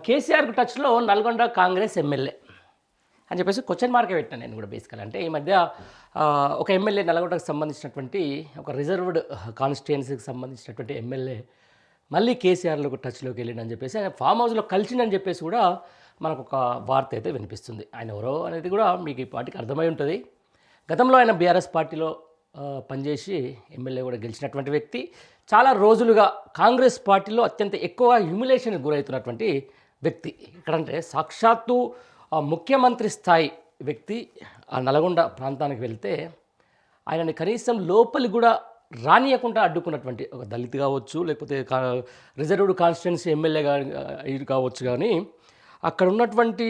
కేసీఆర్కు టచ్లో నల్గొండ కాంగ్రెస్ ఎమ్మెల్యే అని చెప్పేసి క్వశ్చన్ మార్కే పెట్టాను నేను కూడా బేసికల్. అంటే ఈ మధ్య ఒక ఎమ్మెల్యే నల్గొండకు సంబంధించినటువంటి ఒక రిజర్వ్డ్ కాన్స్టిట్యుయెన్సీకి సంబంధించినటువంటి ఎమ్మెల్యే మళ్ళీ కేసీఆర్లకు టచ్లోకి వెళ్ళిండని చెప్పేసి ఆయన ఫామ్ హౌస్లో కలిసిండని చెప్పేసి కూడా మనకు ఒక వార్త అయితే వినిపిస్తుంది. ఆయన ఎవరో అనేది కూడా మీకు ఈ పార్టీకి అర్థమై ఉంటుంది. గతంలో ఆయన బీఆర్ఎస్ పార్టీలో పనిచేసి ఎమ్మెల్యే కూడా గెలిచినటువంటి వ్యక్తి. చాలా రోజులుగా కాంగ్రెస్ పార్టీలో అత్యంత ఎక్కువగా హ్యూమిలేషన్కి గురవుతున్నటువంటి వ్యక్తి. ఇక్కడంటే సాక్షాత్తు ముఖ్యమంత్రి స్థాయి వ్యక్తి ఆ నల్గొండ ప్రాంతానికి వెళ్తే ఆయనని కనీసం లోపలి కూడా రానియకుండా అడ్డుకున్నటువంటి ఒక దళిత్ కావచ్చు, లేకపోతే రిజర్వ్డ్ కాన్స్టిట్యుయెన్సీ ఎమ్మెల్యేగా ఇది కావచ్చు. కానీ అక్కడ ఉన్నటువంటి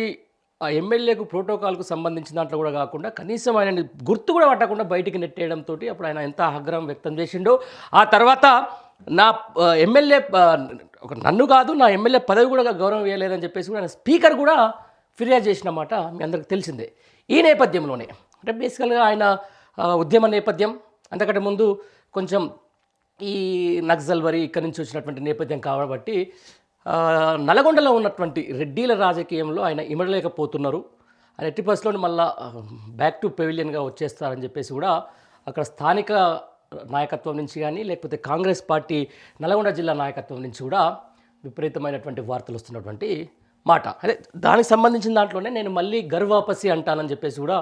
ఆ ఎమ్మెల్యేకు ప్రోటోకాల్కు సంబంధించిన దాంట్లో కూడా కాకుండా కనీసం ఆయనని గుర్తు కూడా పట్టకుండా బయటికి నెట్టేయడంతో అప్పుడు ఆయన ఎంత ఆగ్రహం వ్యక్తం చేసిండో. ఆ తర్వాత నా ఎమ్మెల్యే నన్ను కాదు నా ఎమ్మెల్యే పదవి కూడా గౌరవం ఇవ్వలేదని చెప్పేసి కూడా ఆయన స్పీకర్ కూడా ఫిర్యాదు చేసిన మాట మీ అందరికి తెలిసిందే. ఈ నేపథ్యంలోనే అంటే బేసికల్గా ఆయన ఉద్యమ నేపథ్యం, అంతకంటే ముందు కొంచెం ఈ నక్సల్బరీ ఇక్కడి నుంచి వచ్చినటువంటి నేపథ్యం కాబట్టి నల్గొండలో ఉన్నటువంటి రెడ్డిల రాజకీయంలో ఆయన ఇమడలేకపోతున్నారు. ఆయన ఎట్టి పరిస్థితుల్లో మళ్ళీ బ్యాక్ టు పెవిలియన్గా వచ్చేస్తారని చెప్పేసి కూడా అక్కడ స్థానిక నాయకత్వం నుంచి కానీ లేకపోతే కాంగ్రెస్ పార్టీ నల్గొండ జిల్లా నాయకత్వం నుంచి కూడా విపరీతమైనటువంటి వార్తలు వస్తున్నటువంటి మాట. అదే దానికి సంబంధించిన దాంట్లోనే నేను మళ్ళీ గర్వాపసి అంటానని చెప్పేసి కూడా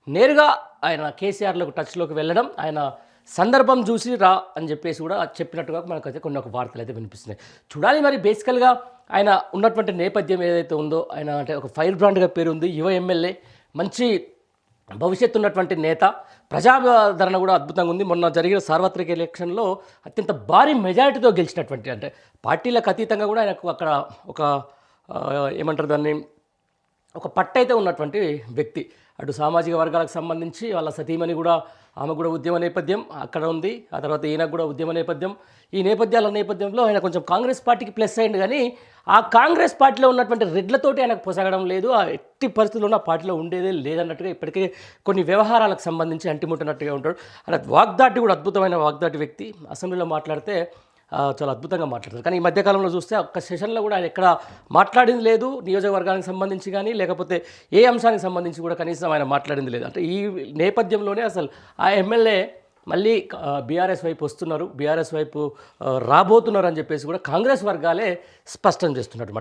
నేరుగా ఆయన కేసీఆర్లకు టచ్లోకి వెళ్ళడం, ఆయన సందర్భం చూసి రా అని చెప్పేసి కూడా చెప్పినట్టుగా మనకైతే కొన్ని ఒక వార్తలు అయితే వినిపిస్తున్నాయి. చూడాలి మరి బేసికల్గా ఆయన ఉన్నటువంటి నేపథ్యం ఏదైతే ఉందో, ఆయన అంటే ఒక ఫైర్ బ్రాండ్గా పేరు ఉంది, యువ ఎమ్మెల్యే, మంచి భవిష్యత్తు ఉన్నటువంటి నేత, ప్రజాదరణ కూడా అద్భుతంగా ఉంది. మొన్న జరిగిన సార్వత్రిక ఎలక్షన్లో అత్యంత భారీ మెజారిటీతో గెలిచినటువంటి, అంటే పార్టీలకు అతీతంగా కూడా ఆయనకు అక్కడ ఒక ఏమంటారు దాన్ని, ఒక పట్టయితే ఉన్నటువంటి వ్యక్తి. అటు సామాజిక వర్గాలకు సంబంధించి వాళ్ళ సతీమణి కూడా, ఆమె కూడా ఉద్యమ నేపథ్యం అక్కడ ఉంది. ఆ తర్వాత ఈయనకు కూడా ఉద్యమ నేపథ్యం. ఈ నేపథ్యాల నేపథ్యంలో ఆయన కొంచెం కాంగ్రెస్ పార్టీకి ప్లస్ అయింది. కానీ ఆ కాంగ్రెస్ పార్టీలో ఉన్నటువంటి రెడ్లతోటి ఆయనకు పొసగడం లేదు. ఆ ఎట్టి పరిస్థితుల్లో ఆ పార్టీలో ఉండేదే లేదన్నట్టుగా ఇప్పటికే కొన్ని వ్యవహారాలకు సంబంధించి అంటిముట్టినట్టుగా ఉంటాడు. అలా వాగ్దాటి కూడా అద్భుతమైన వాగ్దాటి వ్యక్తి. అసెంబ్లీలో మాట్లాడితే చాలా అద్భుతంగా మాట్లాడతారు. కానీ ఈ మధ్యకాలంలో చూస్తే ఒక్క సెషన్లో కూడా ఆయన ఎక్కడ మాట్లాడింది లేదు. నియోజకవర్గానికి సంబంధించి కానీ లేకపోతే ఏ అంశానికి సంబంధించి కూడా కనీసం ఆయన మాట్లాడింది లేదు. అంటే ఈ నేపథ్యంలోనే అసలు ఆ ఎమ్మెల్యే మళ్ళీ బీఆర్ఎస్ వైపు వస్తున్నారు, బీఆర్ఎస్ వైపు రాబోతున్నారు అని చెప్పేసి కూడా కాంగ్రెస్ వర్గాలే స్పష్టం చేస్తున్నట్టు.